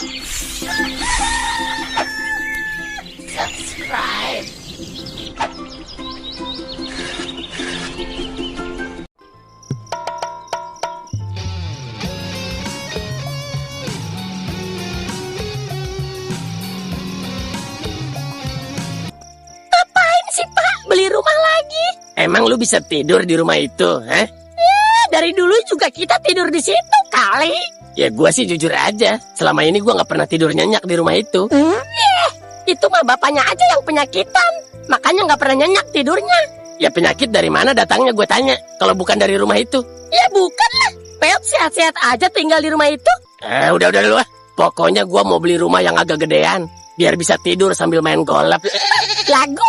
Subscribe. Ngapain sih, Pak? Beli rumah lagi? Emang lu bisa tidur di rumah itu, hah? Dari dulu juga kita tidur di situ kali. Ya gua sih jujur aja, selama ini gua nggak pernah tidur nyenyak di rumah itu. Itu mah bapaknya aja yang penyakitan, makanya nggak pernah nyenyak tidurnya. Ya penyakit dari mana datangnya gue tanya, kalau bukan dari rumah itu. Ya bukan lah, Peot sehat-sehat aja tinggal di rumah itu. Udah lu ah. Pokoknya gua mau beli rumah yang agak gedean, biar bisa tidur sambil main golf. Lagu.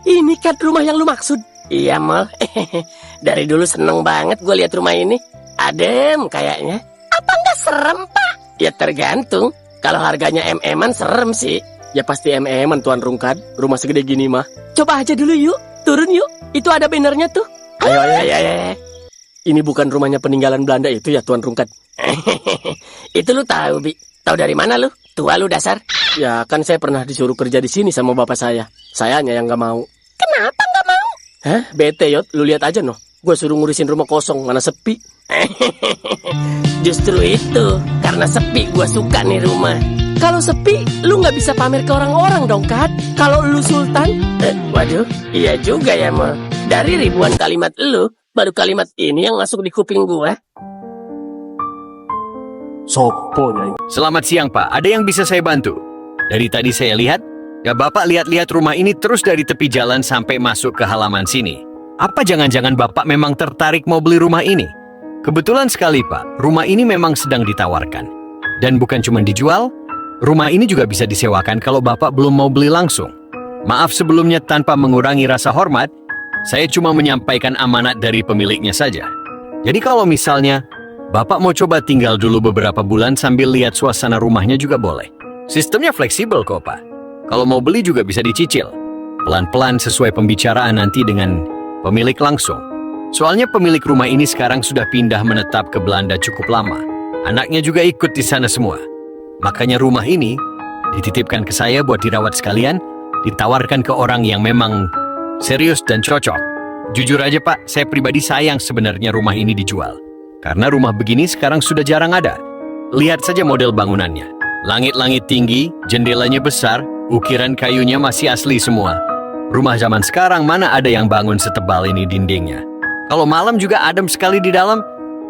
Ini kan rumah yang lu maksud. Iya, Mal. Dari dulu seneng banget gue lihat rumah ini. Adem kayaknya. Apa nggak serem, Pak? Ya tergantung. Kalau harganya em-eman serem sih. Ya pasti em-eman, Tuan Rungkat. Rumah segede gini mah. Coba aja dulu yuk. Turun yuk. Itu ada bannernya tuh. Ayo. Ini bukan rumahnya peninggalan Belanda itu ya, Tuan Rungkat? Itu lu tahu, Bi. Tahu dari mana lu? Tua lu dasar. Ya kan saya pernah disuruh kerja di sini sama bapak saya. Sayanya yang nggak mau. Kenapa nggak mau? Hah? Bete, Yot. Lu lihat aja noh. Gue suruh ngurusin rumah kosong, mana sepi. Justru itu, karena sepi gue suka nih rumah. Kalau sepi, lu nggak bisa pamer ke orang-orang dong, Kat. Kalau lu sultan. Waduh, iya juga ya, Mal. Dari ribuan kalimat lu, baru kalimat ini yang masuk di kuping gue. Sopo, Nyai. Selamat siang, Pak. Ada yang bisa saya bantu? Dari tadi saya lihat, ya Bapak lihat-lihat rumah ini terus dari tepi jalan sampai masuk ke halaman sini. Apa jangan-jangan Bapak memang tertarik mau beli rumah ini? Kebetulan sekali, Pak. Rumah ini memang sedang ditawarkan. Dan bukan cuma dijual, rumah ini juga bisa disewakan kalau Bapak belum mau beli langsung. Maaf sebelumnya tanpa mengurangi rasa hormat, saya cuma menyampaikan amanat dari pemiliknya saja. Jadi kalau misalnya Bapak mau coba tinggal dulu beberapa bulan sambil lihat suasana rumahnya juga boleh. Sistemnya fleksibel kok, Pak. Kalau mau beli juga bisa dicicil. Pelan-pelan sesuai pembicaraan nanti dengan pemilik langsung. Soalnya pemilik rumah ini sekarang sudah pindah menetap ke Belanda cukup lama. Anaknya juga ikut di sana semua. Makanya rumah ini dititipkan ke saya buat dirawat sekalian, ditawarkan ke orang yang memang serius dan cocok. Jujur aja, Pak, saya pribadi sayang sebenarnya rumah ini dijual. Karena rumah begini sekarang sudah jarang ada. Lihat saja model bangunannya. Langit-langit tinggi, jendelanya besar, ukiran kayunya masih asli semua. Rumah zaman sekarang mana ada yang bangun setebal ini dindingnya. Kalau malam juga adem sekali di dalam.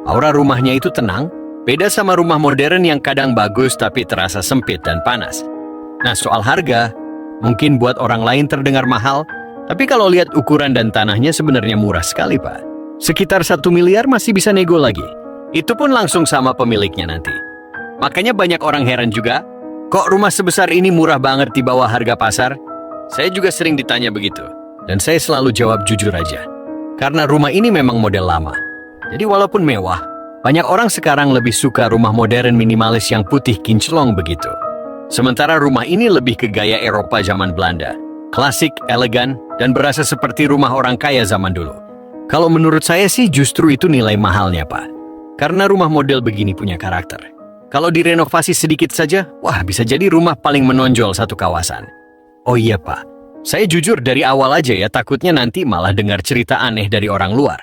Aura rumahnya itu tenang, beda sama rumah modern yang kadang bagus tapi terasa sempit dan panas. Nah soal harga, mungkin buat orang lain terdengar mahal, tapi kalau lihat ukuran dan tanahnya sebenarnya murah sekali, Pak. Sekitar 1 miliar masih bisa nego lagi. Itu pun langsung sama pemiliknya nanti. Makanya banyak orang heran juga, kok rumah sebesar ini murah banget di bawah harga pasar? Saya juga sering ditanya begitu. Dan saya selalu jawab jujur aja. Karena rumah ini memang model lama. Jadi walaupun mewah, banyak orang sekarang lebih suka rumah modern minimalis yang putih kinclong begitu. Sementara rumah ini lebih ke gaya Eropa zaman Belanda. Klasik, elegan, dan berasa seperti rumah orang kaya zaman dulu. Kalau menurut saya sih justru itu nilai mahalnya, Pak. Karena rumah model begini punya karakter. Kalau direnovasi sedikit saja, wah bisa jadi rumah paling menonjol satu kawasan. Oh iya, Pak. Saya jujur dari awal aja ya, takutnya nanti malah dengar cerita aneh dari orang luar.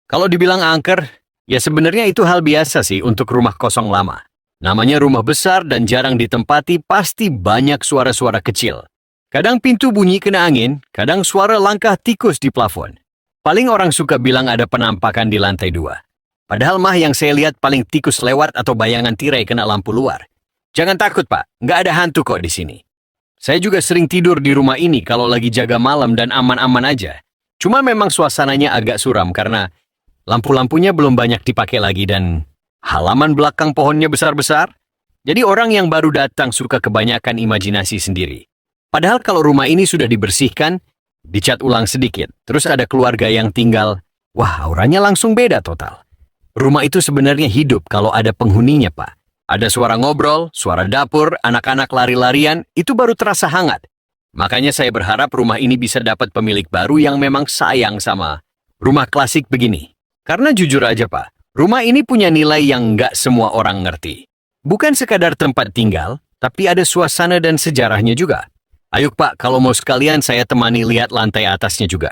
Kalau dibilang angker, ya sebenarnya itu hal biasa sih untuk rumah kosong lama. Namanya rumah besar dan jarang ditempati, pasti banyak suara-suara kecil. Kadang pintu bunyi kena angin, kadang suara langkah tikus di plafon. Paling orang suka bilang ada penampakan di lantai 2. Padahal mah yang saya lihat paling tikus lewat atau bayangan tirai kena lampu luar. Jangan takut, Pak, nggak ada hantu kok di sini. Saya juga sering tidur di rumah ini kalau lagi jaga malam dan aman-aman aja. Cuma memang suasananya agak suram karena lampu-lampunya belum banyak dipakai lagi dan halaman belakang pohonnya besar-besar. Jadi orang yang baru datang suka kebanyakan imajinasi sendiri. Padahal kalau rumah ini sudah dibersihkan, dicat ulang sedikit, terus ada keluarga yang tinggal, wah auranya langsung beda total. Rumah itu sebenarnya hidup kalau ada penghuninya, Pak. Ada suara ngobrol, suara dapur, anak-anak lari-larian, itu baru terasa hangat. Makanya saya berharap rumah ini bisa dapat pemilik baru yang memang sayang sama rumah klasik begini. Karena jujur aja, Pak, Rumah ini punya nilai yang nggak semua orang ngerti. Bukan sekadar tempat tinggal, tapi ada suasana dan sejarahnya juga. Ayo Pak, kalau mau sekalian saya temani lihat lantai atasnya juga.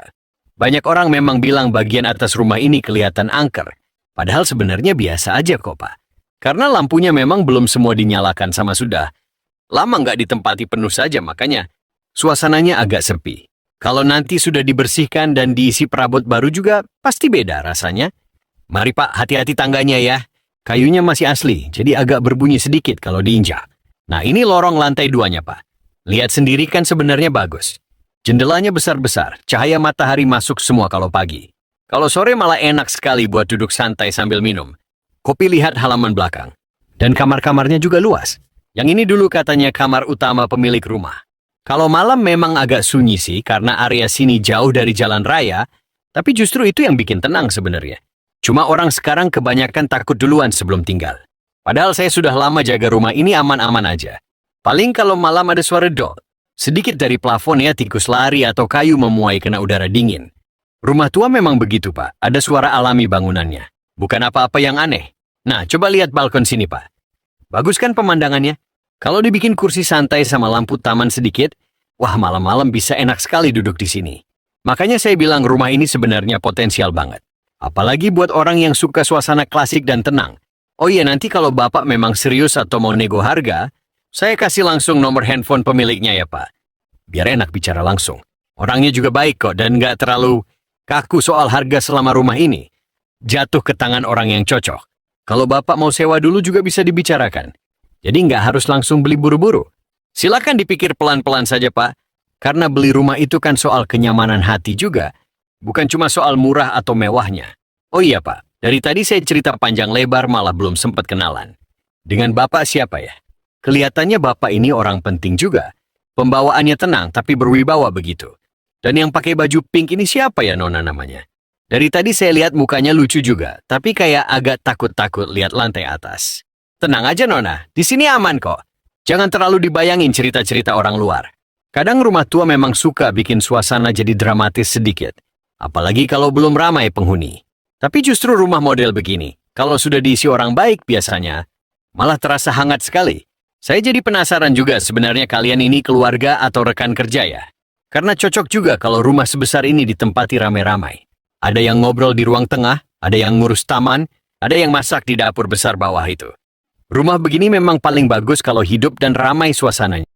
Banyak orang memang bilang bagian atas rumah ini kelihatan angker. Padahal sebenarnya biasa aja kok Pak. Karena lampunya memang belum semua dinyalakan sama sudah. Lama nggak ditempati penuh saja, makanya suasananya agak sepi. Kalau nanti sudah dibersihkan dan diisi perabot baru juga, pasti beda rasanya. Mari Pak, hati-hati tangganya ya. Kayunya masih asli, jadi agak berbunyi sedikit kalau diinjak. Nah ini lorong lantai 2-nya Pak. Lihat sendiri kan sebenarnya bagus. Jendelanya besar-besar, cahaya matahari masuk semua kalau pagi. Kalau sore malah enak sekali buat duduk santai sambil minum. Kopi lihat halaman belakang. Dan kamar-kamarnya juga luas. Yang ini dulu katanya kamar utama pemilik rumah. Kalau malam memang agak sunyi sih karena area sini jauh dari jalan raya, tapi justru itu yang bikin tenang sebenarnya. Cuma orang sekarang kebanyakan takut duluan sebelum tinggal. Padahal saya sudah lama jaga rumah ini aman-aman aja. Paling kalau malam ada suara dol. Sedikit dari plafon ya tikus lari atau kayu memuai kena udara dingin. Rumah tua memang begitu Pak, ada suara alami bangunannya. Bukan apa-apa yang aneh. Nah coba lihat balkon sini Pak. Bagus kan pemandangannya? Kalau dibikin kursi santai sama lampu taman sedikit, wah malam-malam bisa enak sekali duduk di sini. Makanya saya bilang rumah ini sebenarnya potensial banget. Apalagi buat orang yang suka suasana klasik dan tenang. Oh iya nanti kalau Bapak memang serius atau mau nego harga, saya kasih langsung nomor handphone pemiliknya ya Pak. Biar enak bicara langsung. Orangnya juga baik kok dan nggak terlalu kaku soal harga selama rumah ini. Jatuh ke tangan orang yang cocok. Kalau Bapak mau sewa dulu juga bisa dibicarakan. Jadi nggak harus langsung beli buru-buru. Silakan dipikir pelan-pelan saja Pak. Karena beli rumah itu kan soal kenyamanan hati juga. Bukan cuma soal murah atau mewahnya. Oh iya Pak, dari tadi saya cerita panjang lebar malah belum sempat kenalan. Dengan Bapak siapa ya? Kelihatannya Bapak ini orang penting juga. Pembawaannya tenang tapi berwibawa begitu. Dan yang pakai baju pink ini siapa ya Nona namanya? Dari tadi saya lihat mukanya lucu juga, tapi kayak agak takut-takut lihat lantai atas. Tenang aja Nona, di sini aman kok. Jangan terlalu dibayangin cerita-cerita orang luar. Kadang rumah tua memang suka bikin suasana jadi dramatis sedikit. Apalagi kalau belum ramai penghuni. Tapi justru rumah model begini, kalau sudah diisi orang baik biasanya, malah terasa hangat sekali. Saya jadi penasaran juga sebenarnya kalian ini keluarga atau rekan kerja ya. Karena cocok juga kalau rumah sebesar ini ditempati ramai-ramai. Ada yang ngobrol di ruang tengah, ada yang ngurus taman, ada yang masak di dapur besar bawah itu. Rumah begini memang paling bagus kalau hidup dan ramai suasananya.